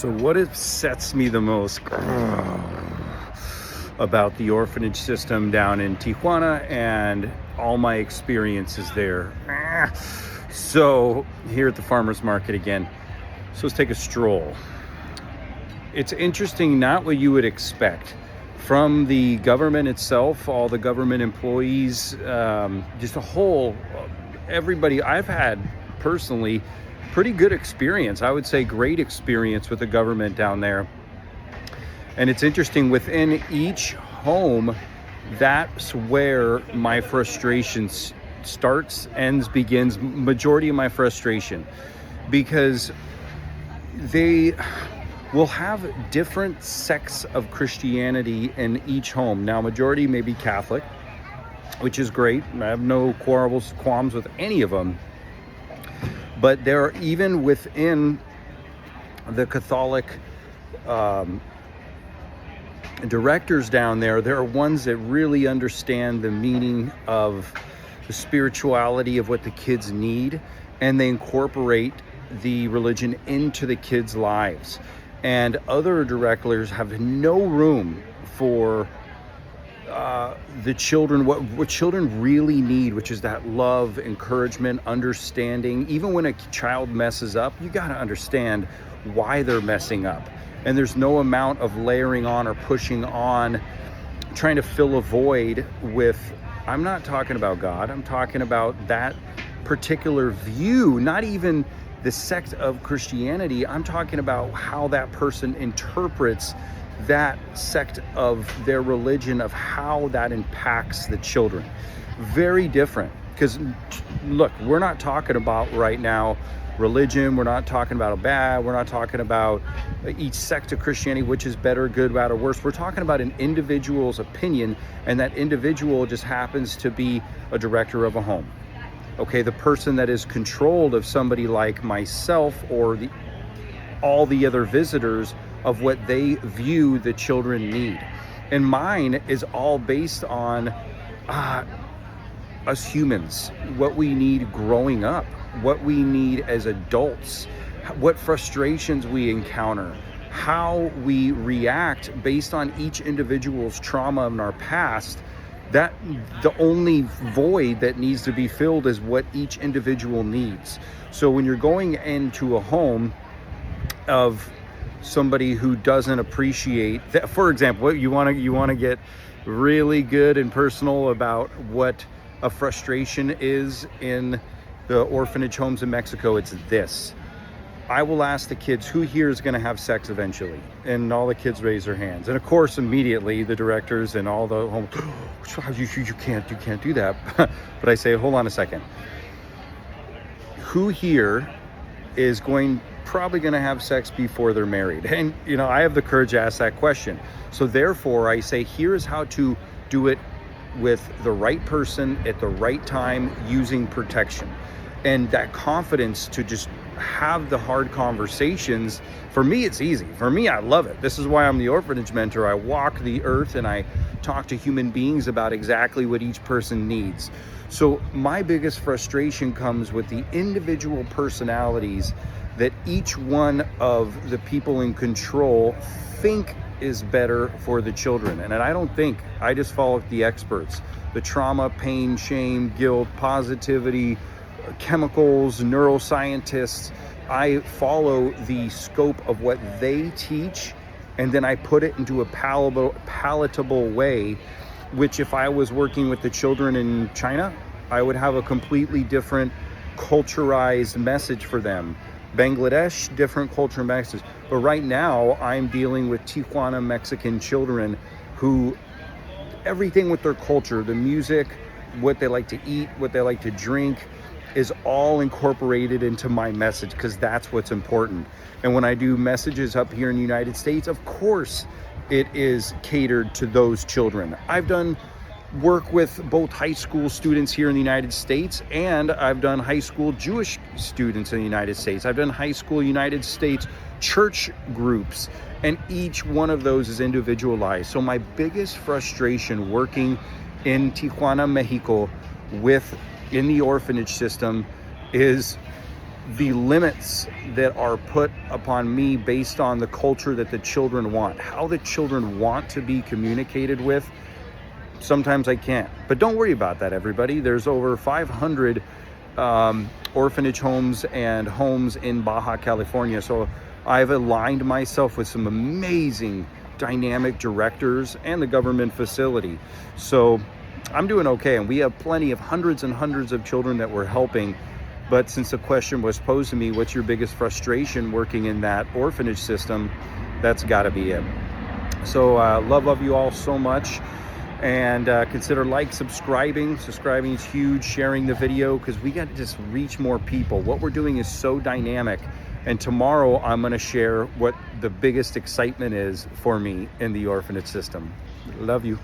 So what upsets me the most about the orphanage system down in Tijuana and all my experiences there. So here at the farmer's market again. So let's take a stroll. It's interesting, not what you would expect from the government itself, all the government employees, just a whole, everybody. I've had personally pretty good experience. I would say great experience with the government down there. And it's interesting, within each home, that's where my frustration starts, ends, begins, majority of my frustration, because they will have different sects of Christianity in each home. Now, majority may be Catholic, which is great. I have no qualms with any of them. But there are, even within the Catholic directors down there, there are ones that really understand the meaning of the spirituality of what the kids need, and they incorporate the religion into the kids' lives. And other directors have no room for the children, what children really need, which is that love, encouragement, understanding. Even when a child messes up, you got to understand why they're messing up. And there's no amount of layering on or pushing on, trying to fill a void with, I'm not talking about God, I'm talking about that particular view, not even the sect of Christianity. I'm talking about how that person interprets that sect of their religion, of how that impacts the children. Very different. Because look, we're not talking about right now religion, we're not talking about a bad, we're not talking about each sect of Christianity, which is better, good, bad, or worse. We're talking about an individual's opinion, and that individual just happens to be a director of a home. Okay, the person that is controlled of somebody like myself or all the other visitors, of what they view the children need. And mine is all based on us humans, what we need growing up, what we need as adults, what frustrations we encounter, how we react based on each individual's trauma in our past. That the only void that needs to be filled is what each individual needs. So when you're going into a home of somebody who doesn't appreciate that, for example, you want to get really good and personal about what a frustration is in the orphanage homes in Mexico. It's this: I will ask the kids, who here is going to have sex eventually? And all the kids raise their hands. And of course, immediately the directors and all the homes, you can't do that. But I say, hold on a second. Who here is probably going to have sex before they're married? And I have the courage to ask that question. So therefore I say, here's how to do it with the right person at the right time, using protection. And that confidence to just have the hard conversations. For me, it's easy. For me, I love it. This is why I'm the orphanage mentor. I walk the earth and I talk to human beings about exactly what each person needs. So my biggest frustration comes with the individual personalities that each one of the people in control think is better for the children. And I don't think, I just follow the experts. The trauma, pain, shame, guilt, positivity, chemicals, neuroscientists. I follow the scope of what they teach, and then I put it into a palatable way, which if I was working with the children in China, I would have a completely different culturized message for them. Bangladesh, different culture message. But right now I'm dealing with Tijuana Mexican children who, everything with their culture, the music, what they like to eat, what they like to drink, is all incorporated into my message, because that's what's important. And when I do messages up here in the United States, of course it is catered to those children. I've done work with both high school students here in the United States, and I've done high school Jewish students in the United States. I've done high school United States church groups, and each one of those is individualized. So my biggest frustration working in Tijuana, Mexico, in the orphanage system, is the limits that are put upon me based on the culture that the children want, how the children want to be communicated with. Sometimes I can't, but don't worry about that, everybody. There's over 500 orphanage homes and homes in Baja California. So I've aligned myself with some amazing dynamic directors and the government facility. So I'm doing okay, and we have plenty of hundreds and hundreds of children that we're helping. But since the question was posed to me, what's your biggest frustration working in that orphanage system? That's got to be it. So love you all so much. And consider subscribing. Subscribing is huge. Sharing the video, because we got to just reach more people. What we're doing is so dynamic. And tomorrow I'm going to share what the biggest excitement is for me in the orphanage system. Love you.